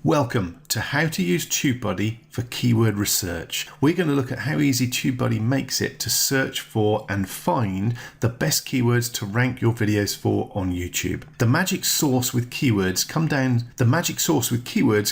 Welcome to How to Use Tubebuddy for Keyword Research. We're going to look at how easy Tubebuddy makes it to search for and find the best keywords to rank your videos for on YouTube. The magic sauce with keywords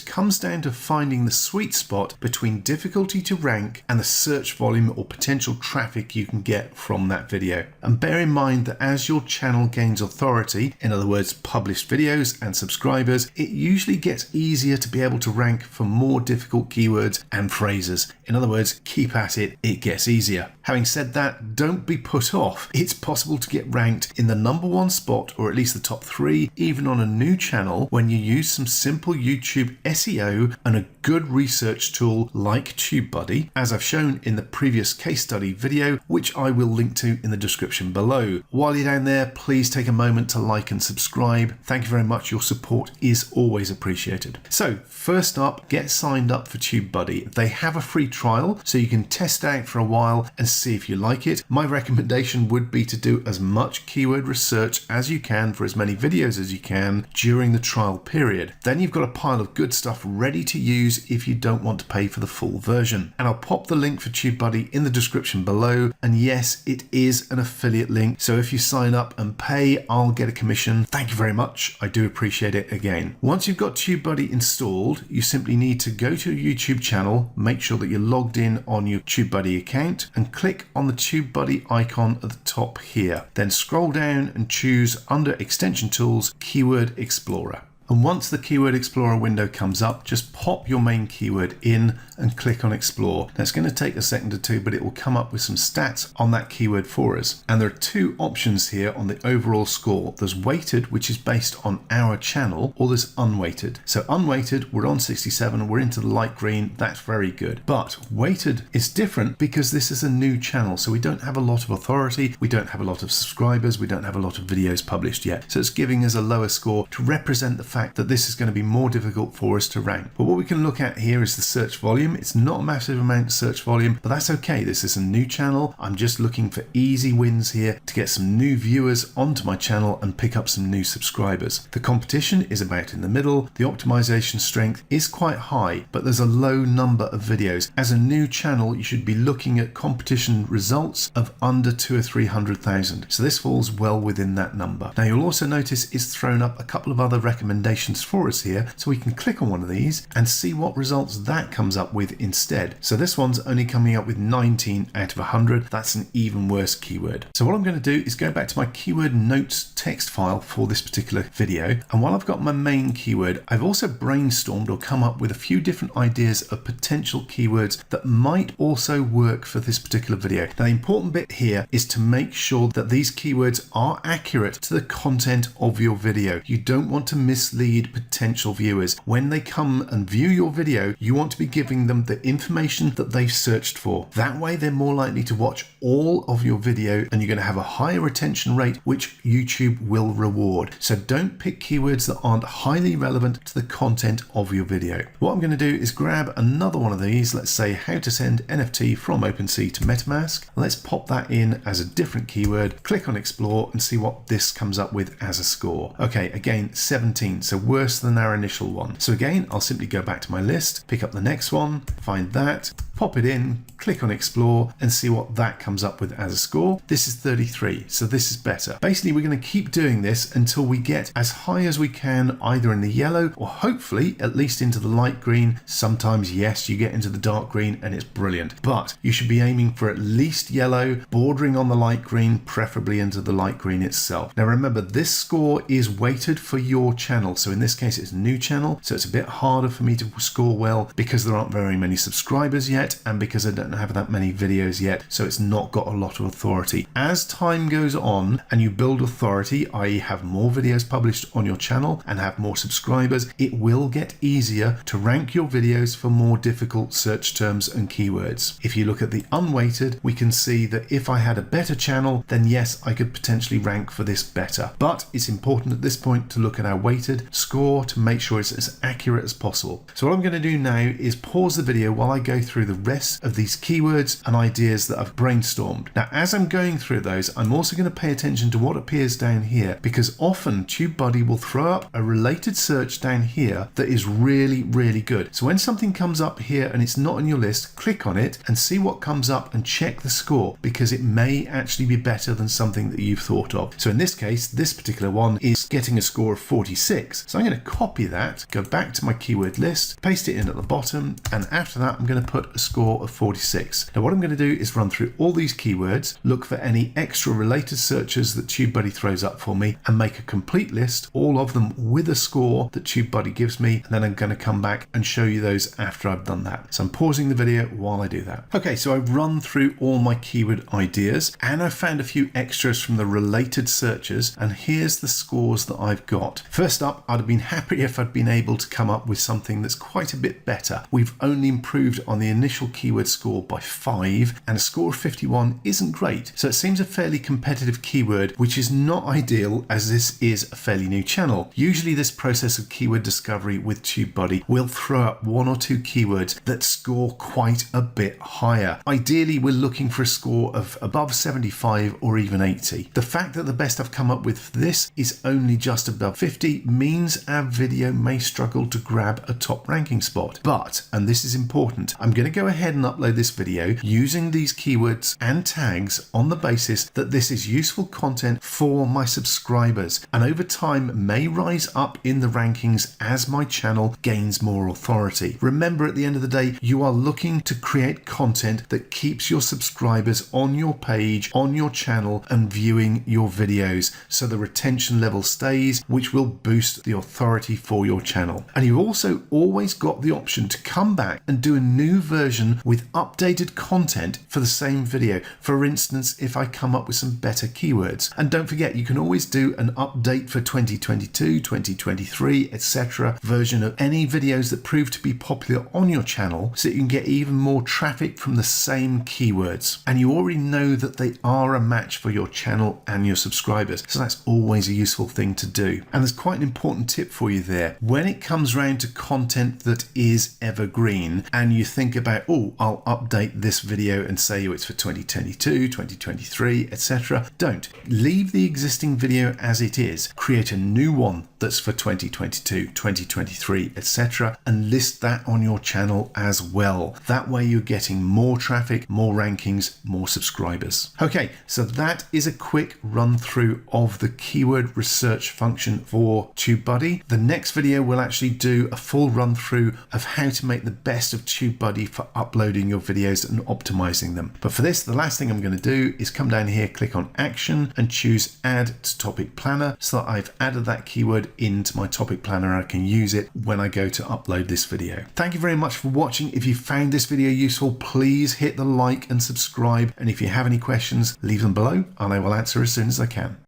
comes down to finding the sweet spot between difficulty to rank and the search volume or potential traffic you can get from that video. And bear in mind that as your channel gains authority, in other words, published videos and subscribers, it usually gets easier to be able to rank for more difficult keywords and phrases. In other words, keep at it, it gets easier. Having said that, don't be put off. It's possible to get ranked in the #1 spot, or at least the top 3, even on a new channel when you use some simple YouTube SEO and a good research tool like Tubebuddy, as I've shown in the previous case study video, which I will link to in the description below. While you're down there, please take a moment to like and subscribe. Thank you very much. Your support is always appreciated. So first up, get signed up for Tubebuddy. They have a free trial, so you can test out for a while and see if you like it. My recommendation would be to do as much keyword research as you can for as many videos as you can during the trial period. Then you've got a pile of good stuff ready to use if you don't want to pay for the full version. And I'll pop the link for Tubebuddy in the description below. And yes, it is an affiliate link, so if you sign up and pay, I'll get a commission. Thank you very much. I do appreciate it again. Once you've got Tubebuddy installed, you simply need to go to your YouTube channel, make sure that you're logged in on your Tubebuddy account, and click on the Tubebuddy icon at the top here. Then scroll down and choose under Extension Tools, Keyword Explorer. And once the Keyword Explorer window comes up, just pop your main keyword in and click on Explore. Now it's going to take a second or two, but it will come up with some stats on that keyword for us. And there are two options here on the overall score. There's weighted, which is based on our channel, or there's unweighted. So unweighted, we're on 67, we're into the light green, that's very good. But weighted is different because this is a new channel, so we don't have a lot of authority, we don't have a lot of subscribers, we don't have a lot of videos published yet. So it's giving us a lower score to represent the fact that this is going to be more difficult for us to rank. But what we can look at here is the search volume. It's not a massive amount of search volume, but that's okay. This is a new channel. I'm just looking for easy wins here to get some new viewers onto my channel and pick up some new subscribers. The competition is about in the middle. The optimization strength is quite high, but there's a low number of videos. As a new channel, you should be looking at competition results of under 200,000 or 300,000. So this falls well within that number. Now you'll also notice it's thrown up a couple of other recommendations for us here, so we can click on one of these and see what results that comes up with instead. So this one's only coming up with 19 out of 100. That's an even worse keyword. So what I'm going to do is go back to my keyword notes text file for this particular video, and while I've got my main keyword, I've also brainstormed or come up with a few different ideas of potential keywords that might also work for this particular video. Now the important bit here is to make sure that these keywords are accurate to the content of your video. You don't want to mislead potential viewers. When they come and view your video, you want to be giving them the information that they've searched for. That way they're more likely to watch all of your video and you're going to have a higher retention rate, which YouTube will reward. So don't pick keywords that aren't highly relevant to the content of your video. What I'm going to do is grab another one of these. Let's say how to send NFT from OpenSea to MetaMask. Let's pop that in as a different keyword, click on Explore and see what this comes up with as a score. Okay, again, 17. So worse than our initial one. So again, I'll simply go back to my list, pick up the next one, find that, pop it in, click on Explore and see what that comes up with as a score. This is 33, so this is better. Basically, we're going to keep doing this until we get as high as we can, either in the yellow or hopefully at least into the light green. Sometimes, yes, you get into the dark green and it's brilliant, but you should be aiming for at least yellow, bordering on the light green, preferably into the light green itself. Now remember, this score is weighted for your channel. So in this case, it's a new channel, so it's a bit harder for me to score well because there aren't very many subscribers yet and because I don't have that many videos yet, so it's not got a lot of authority. As time goes on and you build authority, i.e. have more videos published on your channel and have more subscribers, it will get easier to rank your videos for more difficult search terms and keywords. If you look at the unweighted, we can see that if I had a better channel, then yes, I could potentially rank for this better. But it's important at this point to look at our weighted score to make sure it's as accurate as possible. So what I'm going to do now is pause the video while I go through the rest of these keywords and ideas that I've brainstormed. Now, as I'm going through those, I'm also going to pay attention to what appears down here, because often Tubebuddy will throw up a related search down here that is really, really good. So when something comes up here and it's not on your list, click on it and see what comes up and check the score, because it may actually be better than something that you've thought of. So in this case, this particular one is getting a score of 46. So I'm going to copy that, go back to my keyword list, paste it in at the bottom, and after that, I'm going to put a score of 46. Now what I'm going to do is run through all these keywords, look for any extra related searches that Tubebuddy throws up for me, and make a complete list, all of them with a score that Tubebuddy gives me, and then I'm going to come back and show you those after I've done that. So I'm pausing the video while I do that. Okay, so I've run through all my keyword ideas, and I found a few extras from the related searches, and here's the scores that I've got. First up, I'd have been happy if I'd been able to come up with something that's quite a bit better. We've only improved on the initial keyword score by 5, and a score of 51 isn't great. So it seems a fairly competitive keyword, which is not ideal as this is a fairly new channel. Usually this process of keyword discovery with Tubebuddy will throw up 1 or 2 keywords that score quite a bit higher. Ideally, we're looking for a score of above 75 or even 80. The fact that the best I've come up with for this is only just above 50 means our video may struggle to grab a top ranking spot. But, and this is important, I'm going to go ahead and upload this video using these keywords and tags on the basis that this is useful content for my subscribers, and over time may rise up in the rankings as my channel gains more authority. Remember, at the end of the day, you are looking to create content that keeps your subscribers on your page, on your channel, and viewing your videos, so the retention level stays, which will boost the authority for your channel. And you've also always got the option to come back and do a new version with updated content for the same video. For instance, if I come up with some better keywords. And don't forget, you can always do an update for 2022, 2023, etc. version of any videos that prove to be popular on your channel, so that you can get even more traffic from the same keywords. And you already know that they are a match for your channel and your subscribers. So that's always a useful thing to do. And there's quite an important tip for you there. When it comes around to content that is evergreen, and you think about, oh, I'll update this video and say it's for 2022, 2023, etc. Don't. Leave the existing video as it is. Create a new one that's for 2022, 2023, etc. and list that on your channel as well. That way you're getting more traffic, more rankings, more subscribers. Okay, so that is a quick run through of the keyword research function for Tubebuddy. The next video will actually do a full run through of how to make the best of Tubebuddy for uploading your videos and optimizing them. But for this, the last thing I'm going to do is come down here, click on action and choose add to topic planner, so that I've added that keyword into my topic planner and I can use it when I go to upload this video. Thank you very much for watching. If you found this video useful, please hit the like and subscribe. And if you have any questions, leave them below and I will answer as soon as I can.